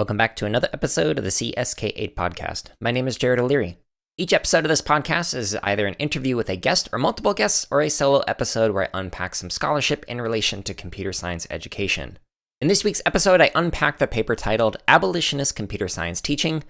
Welcome back to another episode of the CSK8 podcast. My name is Jared O'Leary. Each episode of this podcast is either an interview with a guest or multiple guests, or a solo episode where I unpack some scholarship in relation to computer science education. In this week's episode, I unpack the paper titled Abolitionist Computer Science Teaching,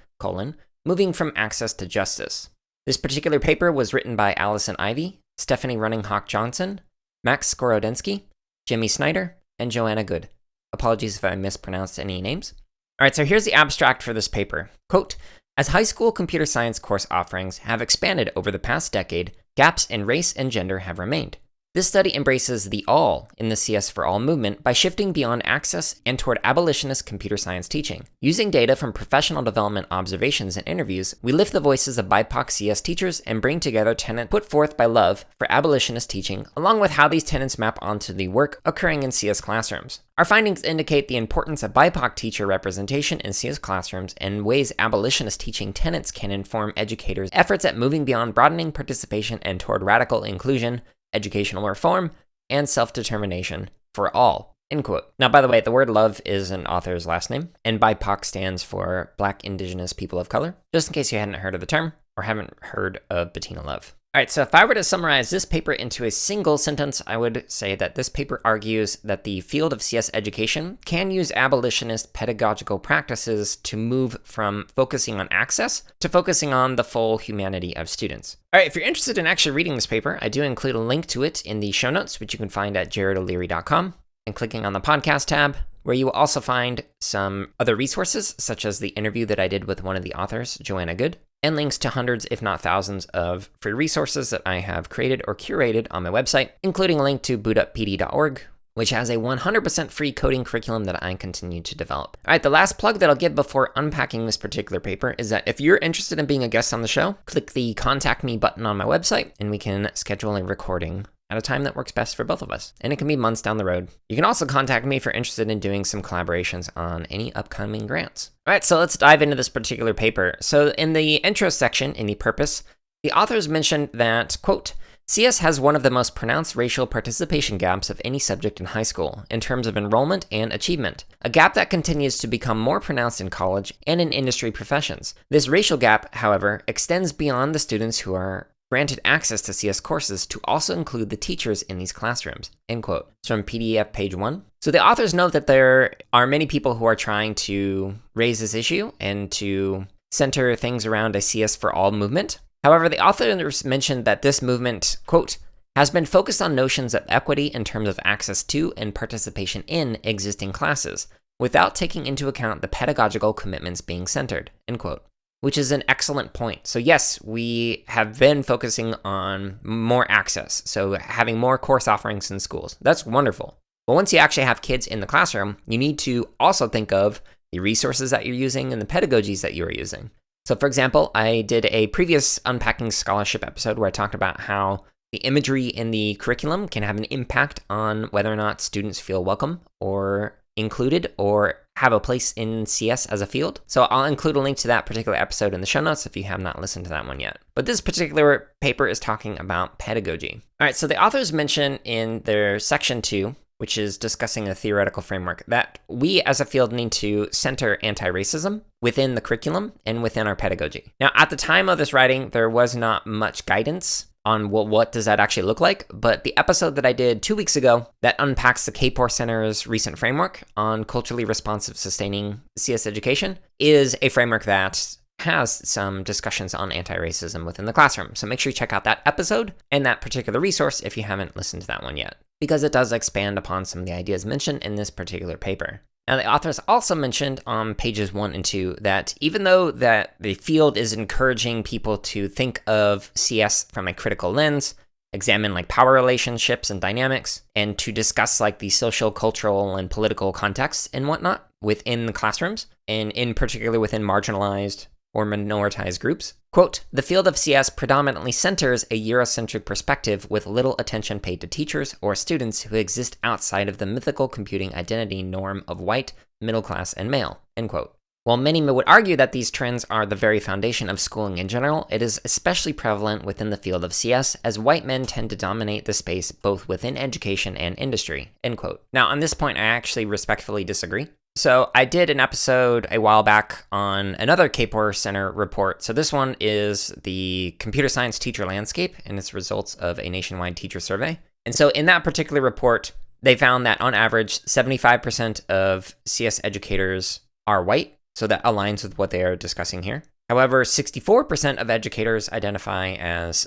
Moving from Access to Justice. This particular paper was written by Allison Ivey, Stephanie RunningHawk Johnson, Max Skorodinsky, Jimmy Snyder, and Joanna Goode. Apologies if I mispronounced any names. All right, so here's the abstract for this paper. Quote, as high school computer science course offerings have expanded over the past decade, gaps in race and gender have remained. This study embraces the all in the CS for All movement by shifting beyond access and toward abolitionist computer science teaching. Using data from professional development observations and interviews, we lift the voices of BIPOC CS teachers and bring together tenets put forth by love for abolitionist teaching, along with how these tenets map onto the work occurring in CS classrooms. Our findings indicate the importance of BIPOC teacher representation in CS classrooms and ways abolitionist teaching tenets can inform educators' efforts at moving beyond broadening participation and toward radical inclusion, educational reform, and self-determination for all, end quote. Now, by the way, the word love is an author's last name, and BIPOC stands for Black Indigenous People of Color, just in case you hadn't heard of the term or haven't heard of Bettina Love. All right, so if I were to summarize this paper into a single sentence, I would say that this paper argues that the field of CS education can use abolitionist pedagogical practices to move from focusing on access to focusing on the full humanity of students. All right, if you're interested in actually reading this paper, I do include a link to it in the show notes, which you can find at jaredoleary.com, and clicking on the podcast tab, where you will also find some other resources, such as the interview that I did with one of the authors, Joanna Goode, and links to hundreds, if not thousands, of free resources that I have created or curated on my website, including a link to bootuppd.org, which has a 100% free coding curriculum that I continue to develop. All right, the last plug that I'll give before unpacking this particular paper is that if you're interested in being a guest on the show, click the Contact Me button on my website, and we can schedule a recording at a time that works best for both of us. And it can be months down the road. You can also contact me if you're interested in doing some collaborations on any upcoming grants. All right, so let's dive into this particular paper. So in the intro section, in the purpose, the authors mentioned that, quote, CS has one of the most pronounced racial participation gaps of any subject in high school, in terms of enrollment and achievement, a gap that continues to become more pronounced in college and in industry professions. This racial gap, however, extends beyond the students who are granted access to CS courses to also include the teachers in these classrooms, end quote. It's from PDF page 1. So the authors note that there are many people who are trying to raise this issue and to center things around a CS for All movement. However, the authors mentioned that this movement, quote, has been focused on notions of equity in terms of access to and participation in existing classes, without taking into account the pedagogical commitments being centered, end quote. Which is an excellent point. So yes, we have been focusing on more access, so having more course offerings in schools. That's wonderful. But once you actually have kids in the classroom, you need to also think of the resources that you're using and the pedagogies that you're using. So for example, I did a previous Unpacking Scholarship episode where I talked about how the imagery in the curriculum can have an impact on whether or not students feel welcome or included or have a place in CS as a field. So I'll include a link to that particular episode in the show notes if you have not listened to that one yet. But this particular paper is talking about pedagogy. All right, so the authors mention in their section 2, which is discussing a theoretical framework, that we as a field need to center anti-racism within the curriculum and within our pedagogy. Now, at the time of this writing, there was not much guidance on what does that actually look like, but the episode that I did 2 weeks ago that unpacks the KPOR Center's recent framework on culturally responsive sustaining CS education is a framework that has some discussions on anti-racism within the classroom. So make sure you check out that episode and that particular resource if you haven't listened to that one yet, because it does expand upon some of the ideas mentioned in this particular paper. Now, the authors also mentioned on pages 1 and 2 that even though that the field is encouraging people to think of CS from a critical lens, examine like power relationships and dynamics, and to discuss like the social, cultural, and political contexts and whatnot within the classrooms, and in particular within marginalized or minoritized groups. Quote, the field of CS predominantly centers a Eurocentric perspective with little attention paid to teachers or students who exist outside of the mythical computing identity norm of white, middle class, and male, end quote. While many would argue that these trends are the very foundation of schooling in general, it is especially prevalent within the field of CS, as white men tend to dominate the space both within education and industry, end quote. Now, on this point, I actually respectfully disagree. So I did an episode a while back on another Kapor Center report. So this one is the computer science teacher landscape and its results of a nationwide teacher survey. And so in that particular report, they found that on average, 75% of CS educators are white. So that aligns with what they are discussing here. However, 64% of educators identify as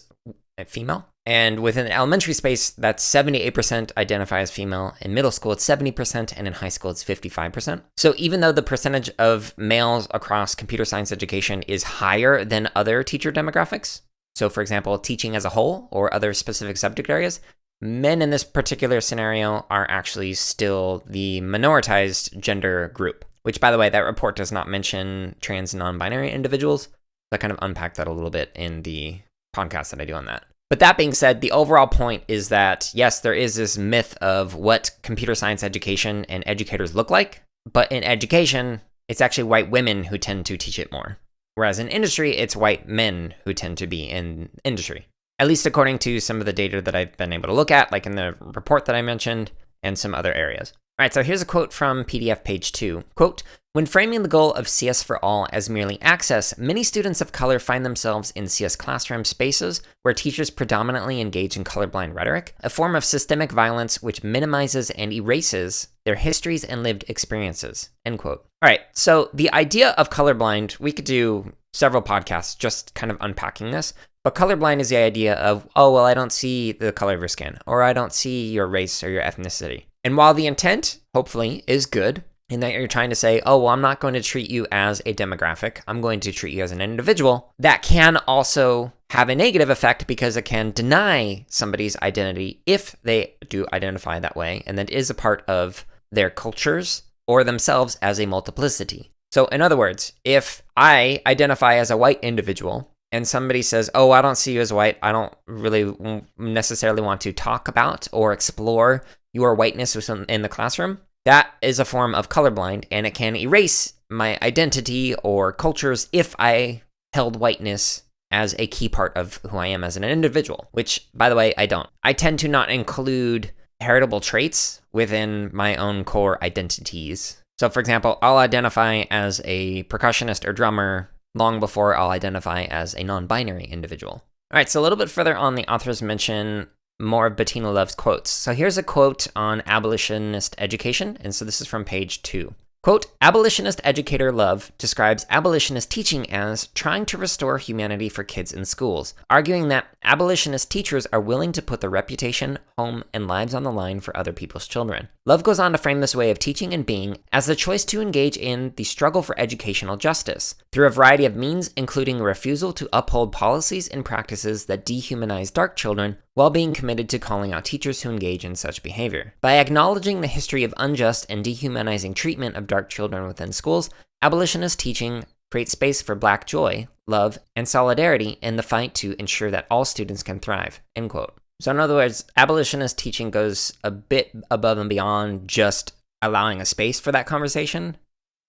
female. And within the elementary space, that's 78% identify as female. In middle school, it's 70%, and in high school, it's 55%. So even though the percentage of males across computer science education is higher than other teacher demographics, so for example, teaching as a whole or other specific subject areas, men in this particular scenario are actually still the minoritized gender group, which, by the way, that report does not mention trans and non-binary individuals. I kind of unpack that a little bit in the podcast that I do on that. But that being said, the overall point is that, yes, there is this myth of what computer science education and educators look like, but in education, it's actually white women who tend to teach it more. Whereas in industry, it's white men who tend to be in industry, at least according to some of the data that I've been able to look at, like in the report that I mentioned and some other areas. All right, so here's a quote from PDF page 2. Quote, "When framing the goal of CS for all as merely access, many students of color find themselves in CS classroom spaces where teachers predominantly engage in colorblind rhetoric, a form of systemic violence which minimizes and erases their histories and lived experiences." End quote. All right, so the idea of colorblind, we could do several podcasts just kind of unpacking this, but colorblind is the idea of, oh, well, I don't see the color of your skin, or I don't see your race or your ethnicity. And while the intent, hopefully, is good, in that you're trying to say, oh, well, I'm not going to treat you as a demographic, I'm going to treat you as an individual, that can also have a negative effect because it can deny somebody's identity if they do identify that way, and that is a part of their cultures or themselves as a multiplicity. So in other words, if I identify as a white individual, and somebody says, oh, I don't see you as white, I don't really necessarily want to talk about or explore your whiteness in the classroom, that is a form of colorblind, and it can erase my identity or cultures if I held whiteness as a key part of who I am as an individual, which, by the way, I don't. I tend to not include heritable traits within my own core identities. So, for example, I'll identify as a percussionist or drummer long before I'll identify as a non-binary individual. All right, so a little bit further on, the authors mention more of Bettina Love's quotes. So here's a quote on abolitionist education, and so this is from page 2. Quote, "Abolitionist educator Love describes abolitionist teaching as trying to restore humanity for kids in schools, arguing that abolitionist teachers are willing to put their reputation, home, and lives on the line for other people's children. Love goes on to frame this way of teaching and being as the choice to engage in the struggle for educational justice, through a variety of means, including a refusal to uphold policies and practices that dehumanize dark children, while being committed to calling out teachers who engage in such behavior. By acknowledging the history of unjust and dehumanizing treatment of dark children within schools, abolitionist teaching creates space for Black joy, love, and solidarity in the fight to ensure that all students can thrive." End quote. So in other words, abolitionist teaching goes a bit above and beyond just allowing a space for that conversation,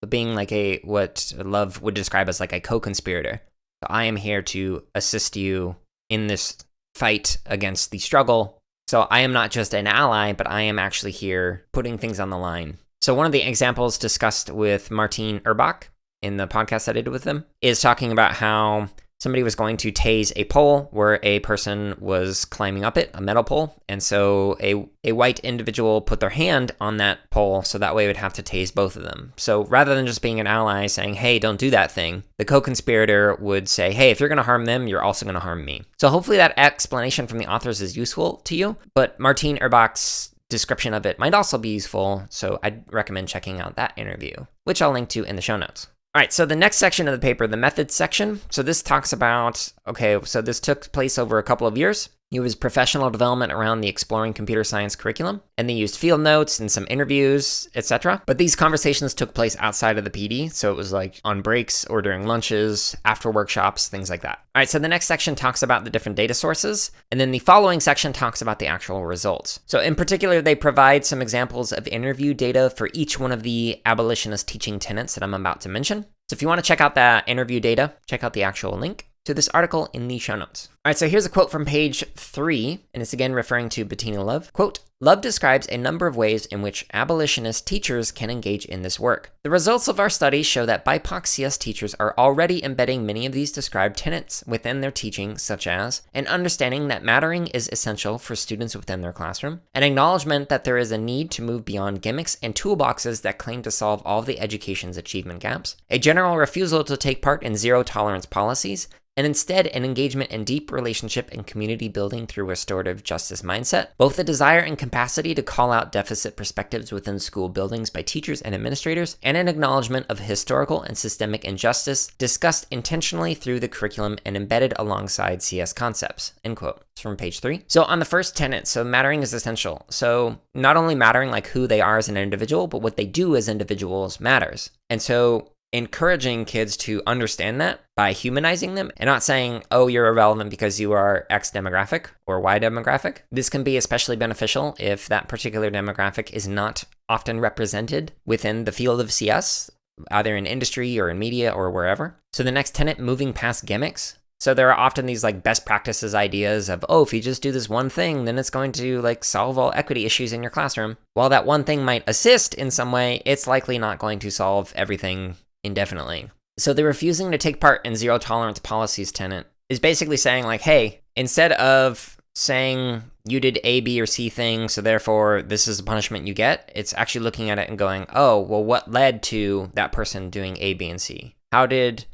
but being like what Love would describe as like a co-conspirator. So I am here to assist you in this fight against the struggle. So I am not just an ally, but I am actually here putting things on the line. So one of the examples discussed with Martine Erbach in the podcast that I did with them is talking about how somebody was going to tase a pole where a person was climbing up it, a metal pole. And so a white individual put their hand on that pole, so that way it would have to tase both of them. So rather than just being an ally saying, hey, don't do that thing, the co-conspirator would say, hey, if you're going to harm them, you're also going to harm me. So hopefully that explanation from the authors is useful to you, but Martine Erbach's description of it might also be useful, so I'd recommend checking out that interview, which I'll link to in the show notes. All right, so the next section of the paper, the methods section. So this talks about, okay, so this took place over a couple of years. It was professional development around the Exploring Computer Science curriculum, and they used field notes and some interviews, etc. But these conversations took place outside of the PD, so it was like on breaks or during lunches, after workshops, things like that. All right, so the next section talks about the different data sources, and then the following section talks about the actual results. So in particular, they provide some examples of interview data for each one of the abolitionist teaching tenets that I'm about to mention. So if you want to check out that interview data, check out the actual link to this article in the show notes. All right, so here's a quote from page 3, and it's again referring to Bettina Love. Quote, Love describes a number of ways in which abolitionist teachers can engage in this work. The results of our study show that BIPOC CS teachers are already embedding many of these described tenets within their teaching, such as an understanding that mattering is essential for students within their classroom, an acknowledgement that there is a need to move beyond gimmicks and toolboxes that claim to solve all of the education's achievement gaps, a general refusal to take part in zero-tolerance policies, and instead an engagement in deep relationship and community building through restorative justice mindset, both the desire and capacity to call out deficit perspectives within school buildings by teachers and administrators, and an acknowledgement of historical and systemic injustice discussed intentionally through the curriculum and embedded alongside CS concepts, end quote. It's from page 3. So on the first tenet, so mattering is essential. So not only mattering like who they are as an individual, but what they do as individuals matters. And so encouraging kids to understand that by humanizing them and not saying, oh, you're irrelevant because you are X demographic or Y demographic. This can be especially beneficial if that particular demographic is not often represented within the field of CS, either in industry or in media or wherever. So the next tenet, moving past gimmicks. So there are often these like best practices ideas of, oh, if you just do this one thing, then it's going to like solve all equity issues in your classroom. While that one thing might assist in some way, it's likely not going to solve everything indefinitely. So the refusing to take part in zero tolerance policies tenet is basically saying like, hey, instead of saying you did A, B, or C thing, so therefore this is the punishment you get, it's actually looking at it and going, oh, well, what led to that person doing A, B, and C? How did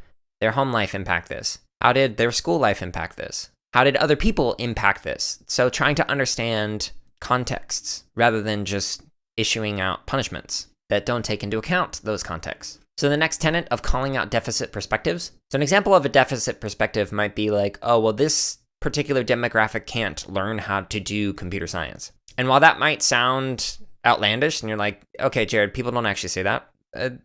their home life impact this? How did their school life impact this? How did other people impact this? So trying to understand contexts rather than just issuing out punishments that don't take into account those contexts. So the next tenet of calling out deficit perspectives. So an example of a deficit perspective might be like, oh, well, this particular demographic can't learn how to do computer science. And while that might sound outlandish, and you're like, okay, Jared, people don't actually say that,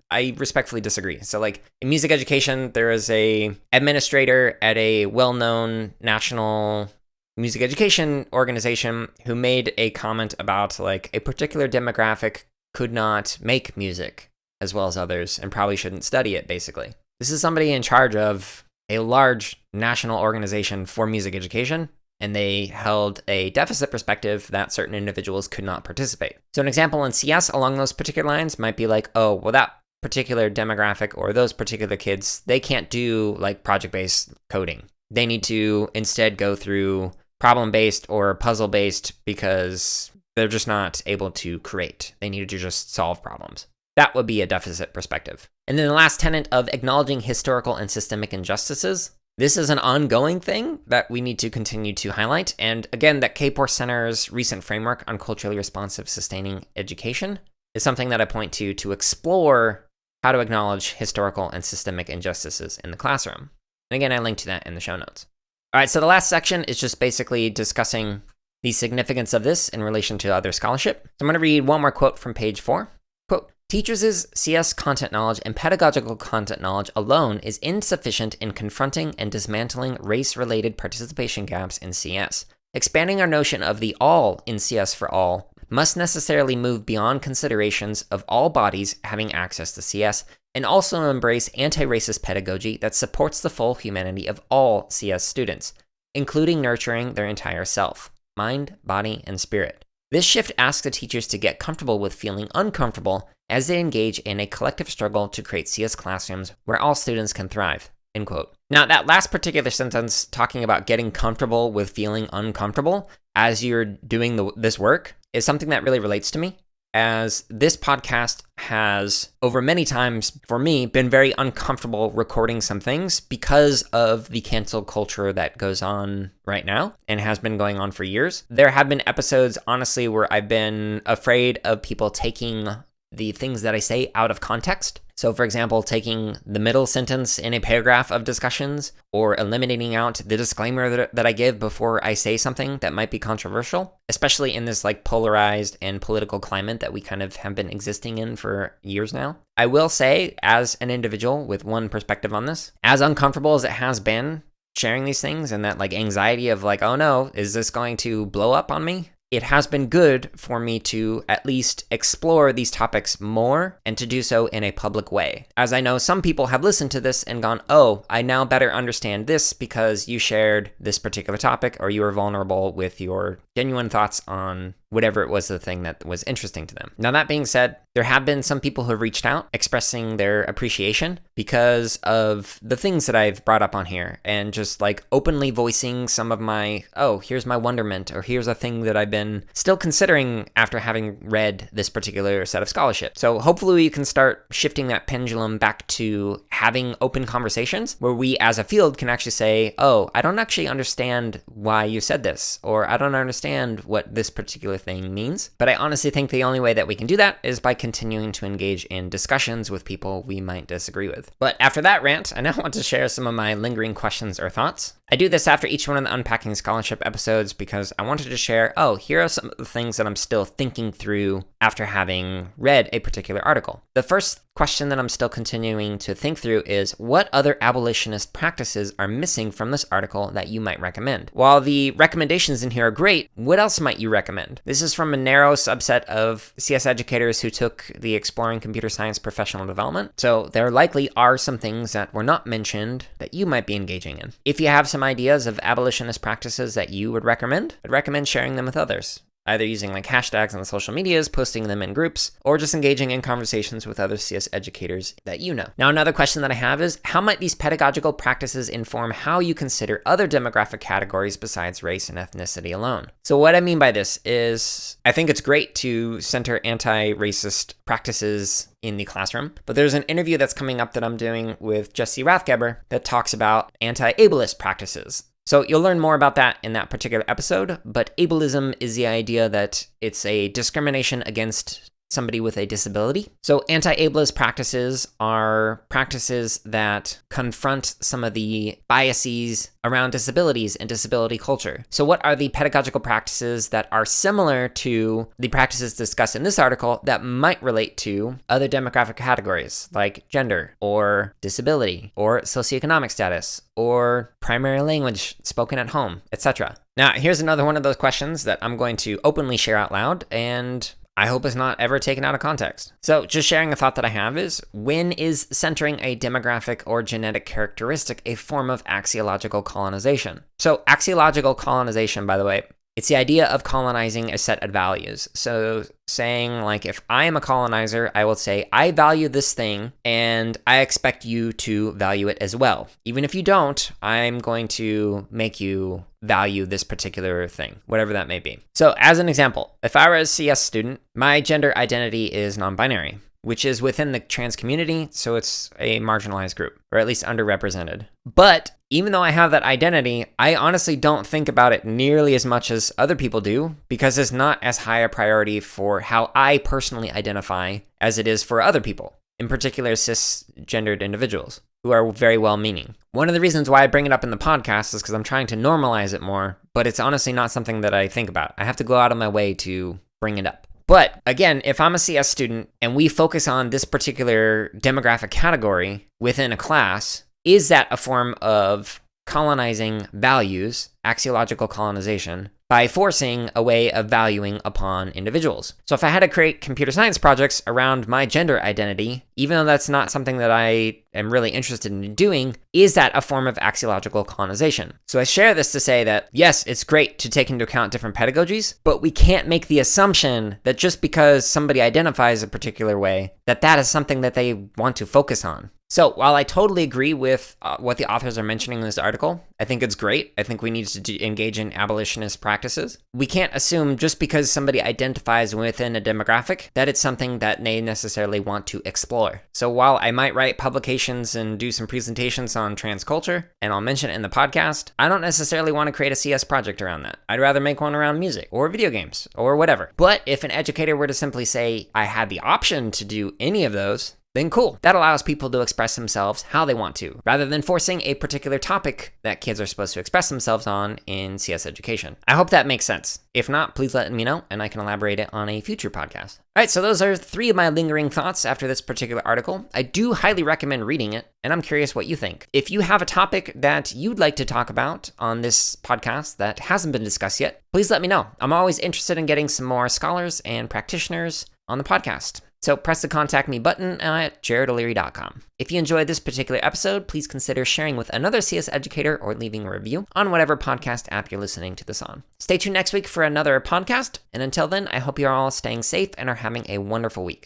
I respectfully disagree. So like in music education, there is a administrator at a well-known national music education organization who made a comment about like a particular demographic could not make music as well as others, and probably shouldn't study it, basically. This is somebody in charge of a large national organization for music education, and they held a deficit perspective that certain individuals could not participate. So an example in CS along those particular lines might be like, oh, well, that particular demographic or those particular kids, they can't do like project-based coding. They need to instead go through problem-based or puzzle-based because they're just not able to create. They need to just solve problems. That would be a deficit perspective. And then the last tenet of acknowledging historical and systemic injustices. This is an ongoing thing that we need to continue to highlight. And again, that KPOR Center's recent framework on culturally responsive sustaining education is something that I point to explore how to acknowledge historical and systemic injustices in the classroom. And again, I link to that in the show notes. All right, so the last section is just basically discussing the significance of this in relation to other scholarship. So I'm going to read one more quote from page 4. Quote, teachers' CS content knowledge and pedagogical content knowledge alone is insufficient in confronting and dismantling race-related participation gaps in CS. Expanding our notion of the all in CS for all must necessarily move beyond considerations of all bodies having access to CS and also embrace anti-racist pedagogy that supports the full humanity of all CS students, including nurturing their entire self, mind, body, and spirit. This shift asks the teachers to get comfortable with feeling uncomfortable as they engage in a collective struggle to create CS classrooms where all students can thrive, end quote. Now, that last particular sentence talking about getting comfortable with feeling uncomfortable as you're doing this work is something that really relates to me, as this podcast has, over many times for me, been very uncomfortable recording some things because of the cancel culture that goes on right now and has been going on for years. There have been episodes, honestly, where I've been afraid of people taking the things that I say out of context. So for example, taking the middle sentence in a paragraph of discussions or eliminating out the disclaimer that I give before I say something that might be controversial, especially in this like polarized and political climate that we kind of have been existing in for years now. I will say, as an individual with one perspective on this, as uncomfortable as it has been sharing these things and that like anxiety of like, oh no, is this going to blow up on me? It has been good for me to at least explore these topics more and to do so in a public way. As I know some people have listened to this and gone, oh, I now better understand this because you shared this particular topic or you were vulnerable with your genuine thoughts on whatever it was the thing that was interesting to them. Now, that being said, there have been some people who have reached out expressing their appreciation because of the things that I've brought up on here and just like openly voicing some of my, oh, here's my wonderment, or here's a thing that I've been still considering after having read this particular set of scholarship. So hopefully we can start shifting that pendulum back to having open conversations where we as a field can actually say, oh, I don't actually understand why you said this, or I don't understand what this particular thing means. But I honestly think the only way that we can do that is by continuing to engage in discussions with people we might disagree with. But after that rant, I now want to share some of my lingering questions or thoughts. I do this after each one of the Unpacking Scholarship episodes because I wanted to share, oh, here are some of the things that I'm still thinking through after having read a particular article. The first question that I'm still continuing to think through is, what other abolitionist practices are missing from this article that you might recommend? While the recommendations in here are great, what else might you recommend? This is from a narrow subset of CS educators who took the Exploring Computer Science Professional Development, so there likely are some things that were not mentioned that you might be engaging in. If you have some ideas of abolitionist practices that you would recommend, I'd recommend sharing them with others, either using like hashtags on the social medias, posting them in groups, or just engaging in conversations with other CS educators that you know. Now, another question that I have is, how might these pedagogical practices inform how you consider other demographic categories besides race and ethnicity alone? So what I mean by this is, I think it's great to center anti-racist practices in the classroom, but there's an interview that's coming up that I'm doing with Jesse Rathgeber that talks about anti-ableist practices. So you'll learn more about that in that particular episode, but ableism is the idea that it's a discrimination against somebody with a disability. So anti-ableist practices are practices that confront some of the biases around disabilities and disability culture. So what are the pedagogical practices that are similar to the practices discussed in this article that might relate to other demographic categories like gender or disability or socioeconomic status or primary language spoken at home, etc. Now, here's another one of those questions that I'm going to openly share out loud, and I hope it's not ever taken out of context. So just sharing a thought that I have is, when is centering a demographic or genetic characteristic a form of axiological colonization? So axiological colonization, by the way, it's the idea of colonizing a set of values. So saying like, if I am a colonizer, I will say, I value this thing and I expect you to value it as well. Even if you don't, I'm going to make you value this particular thing, whatever that may be. So as an example, if I were a CS student, my gender identity is non-binary, which is within the trans community, so it's a marginalized group, or at least underrepresented. But even though I have that identity, I honestly don't think about it nearly as much as other people do, because it's not as high a priority for how I personally identify as it is for other people, in particular cisgendered individuals who are very well-meaning. One of the reasons why I bring it up in the podcast is because I'm trying to normalize it more, but it's honestly not something that I think about. I have to go out of my way to bring it up. But again, if I'm a CS student and we focus on this particular demographic category within a class, is that a form of colonizing values, axiological colonization, by forcing a way of valuing upon individuals? So if I had to create computer science projects around my gender identity, even though that's not something that I am really interested in doing, is that a form of axiological colonization? So I share this to say that, yes, it's great to take into account different pedagogies, but we can't make the assumption that just because somebody identifies a particular way, that that is something that they want to focus on. So while I totally agree with what the authors are mentioning in this article, I think it's great. I think we need to engage in abolitionist practices. We can't assume just because somebody identifies within a demographic that it's something that they necessarily want to explore. So while I might write publications and do some presentations on trans culture, and I'll mention it in the podcast, I don't necessarily want to create a CS project around that. I'd rather make one around music or video games or whatever. But if an educator were to simply say, I had the option to do any of those, then cool. That allows people to express themselves how they want to, rather than forcing a particular topic that kids are supposed to express themselves on in CS education. I hope that makes sense. If not, please let me know, and I can elaborate it on a future podcast. All right, so those are 3 of my lingering thoughts after this particular article. I do highly recommend reading it, and I'm curious what you think. If you have a topic that you'd like to talk about on this podcast that hasn't been discussed yet, please let me know. I'm always interested in getting some more scholars and practitioners on the podcast. So press the contact me button at jaredoleary.com. If you enjoyed this particular episode, please consider sharing with another CS educator or leaving a review on whatever podcast app you're listening to this on. Stay tuned next week for another podcast, and until then, I hope you're all staying safe and are having a wonderful week.